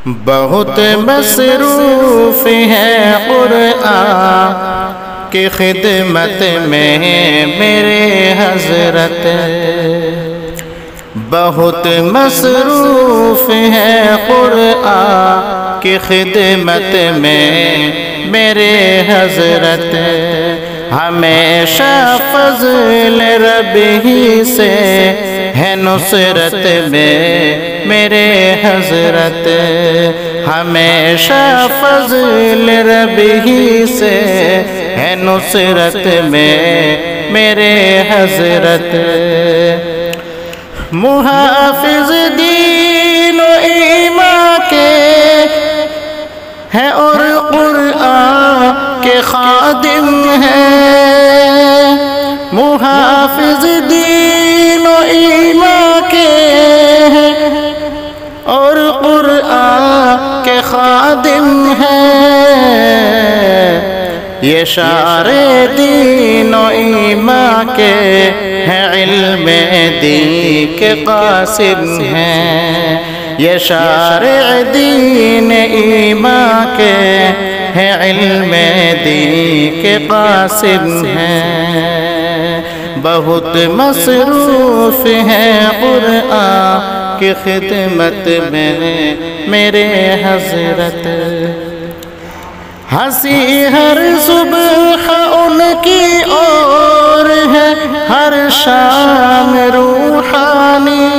بہت مصروف ہے قرآن کی خدمت میں میرے حضرت، بہت مصروف ہے قرآن کی خدمت میں میرے حضرت، ہمیشہ فضل رب ہی سے ہے نصرت میں میرے حضرت، ہمیشہ فضل رب ہی سے ہے نصرت میں میرے حضرت، محافظ دین و ایمان کے ہیں اور قرآن کے خادم ہیں، محافظ دین و ایمان کے ہیں اور قرآن کے خادم ہیں، یہ شعر دین و ایمان کے ہیں، علم دین کے قاصد ہیں، یہ شارع دین ایمان کے ہیں، علم دین کے قاصد ہیں، بہت مصروف ہیں قرآن کی خدمت میں میرے حضرت، ہنسی ہر صبح ان کی اور ہے ہر شام روحانی،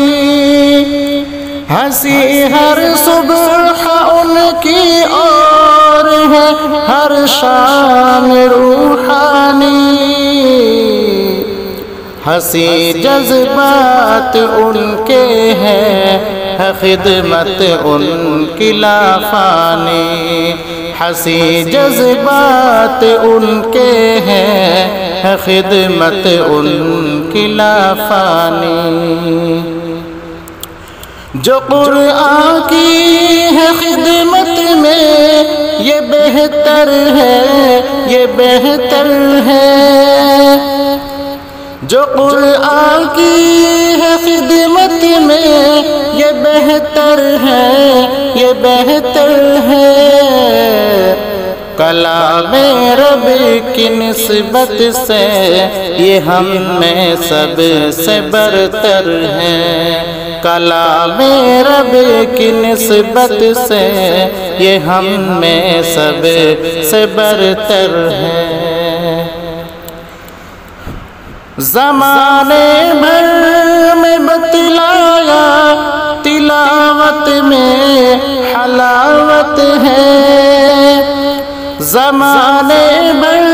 ہنسی ہر صبح ان کی اور ہے ہر شام روحانی، ہنسی جذبات ان کے ہیں خدمت ان کی لافانی، ہنسی جذبات ان کے ہیں خدمت ان کی لافانی، جو قرآن کی ہے خدمت میں یہ بہتر ہے، یہ بہتر ہے، جو قرآن کی ہے خدمت میں یہ بہتر ہے، یہ بہتر ہے، کلام رب کی نسبت سے یہ ہم میں سب سے برتر ہے، کلام رب کی نسبت سے یہ ہم میں سب سے برتر ہے، زمانے بھر میں بتلایا تلاوت میں حلاوت ہے، زمانے بھر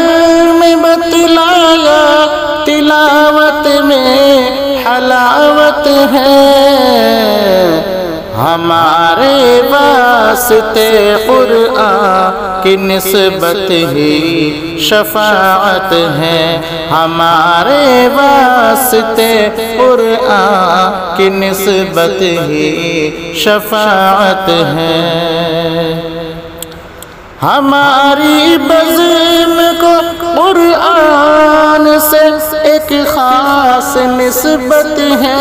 میں بتلایا تلاوت میں حلاوت ہے، ہمارے واسطے قرآن کی نسبت ہی شفاعت ہے، ہمارے واسطے قرآن کی نسبت ہی شفاعت ہے، ہماری بزم کو قرآن سے ایک خاص نسبت ہے،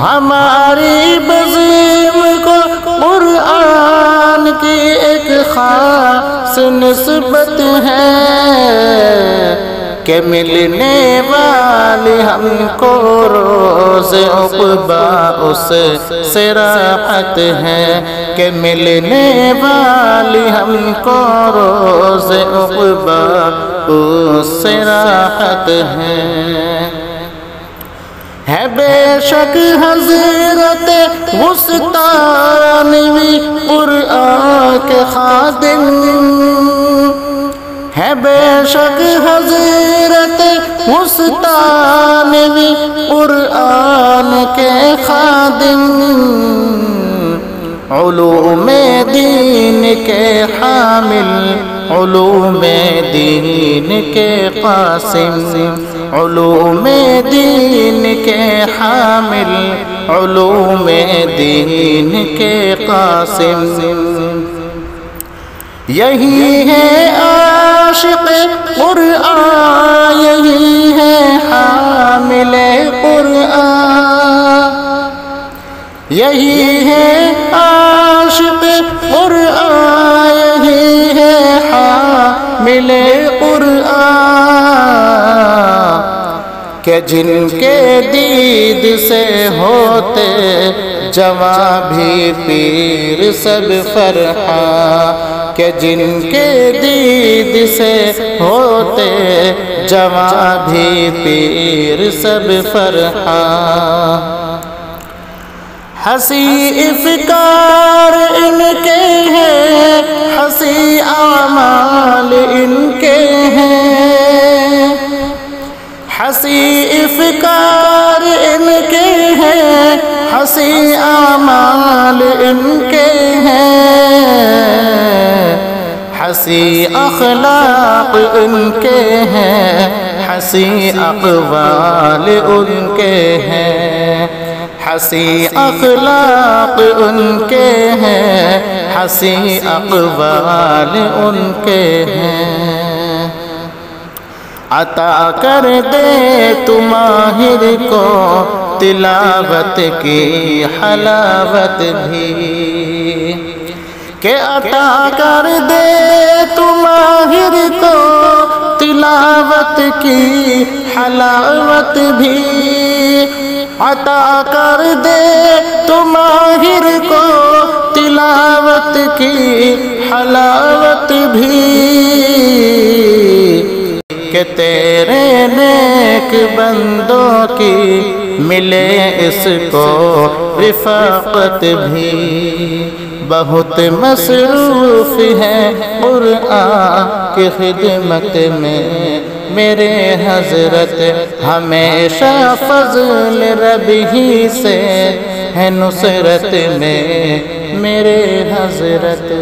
ہماری بزم کو قرآن کی ایک خاص نسبت ہے، کہ ملنے والی ہم کو روز عقبیٰ اس سے راحت ہے، کہ ملنے والی ہم کو روز عقبیٰ اس سے راحت ہے بے شک حضرت وسطیٰ نوی قرآن کے خادم، ہے بے شک حضرت وسطیٰ نوی قرآن کے خادم، علوم دین کے حامل، علوم دین کے قاسم، علوم دین کے حامل، علوم دین کے قاسم، یہی ہے عاشق قرآن، یہی ہے حامل قرآن، یہی ہے عاشق قرآن، یہی ہے حامل قرآن، کہ جن کے دید سے ہوتے جواں بھی پیر سب فرحاں، کہ جن کے دید سے ہوتے جواں بھی پیر سب فرحاں۔ ہنسی افکار ان کے ہیں، ہنسی اعمال ان کے ہیں، ہنسی افکار ان کے ہیں، ہنسی اعمال ان کے ہیں، ہنسی اخلاق ان کے ہیں، ہنسی اقوال ان کے ہیں، ہنسی اخلاق ان کے ہیں، ہنسی اقوال ان کے ہیں۔ عطا کر دے تو ماہر کو تلاوت کی حلاوت بھی، کہ عطا کر دے تو ماہر کو تلاوت کی حلاوت بھی، عطا کر دے تو ماہر کو تلاوت کی حلاوت بھی، کہ تیرے نیک بندوں کی ملے اس کو رفاقت بھی۔ بہت مصروف ہے قرآن کی خدمت میں میرے حضرت، ہمیشہ فضل رب ہی سے ہے نصرت میں میرے حضرت۔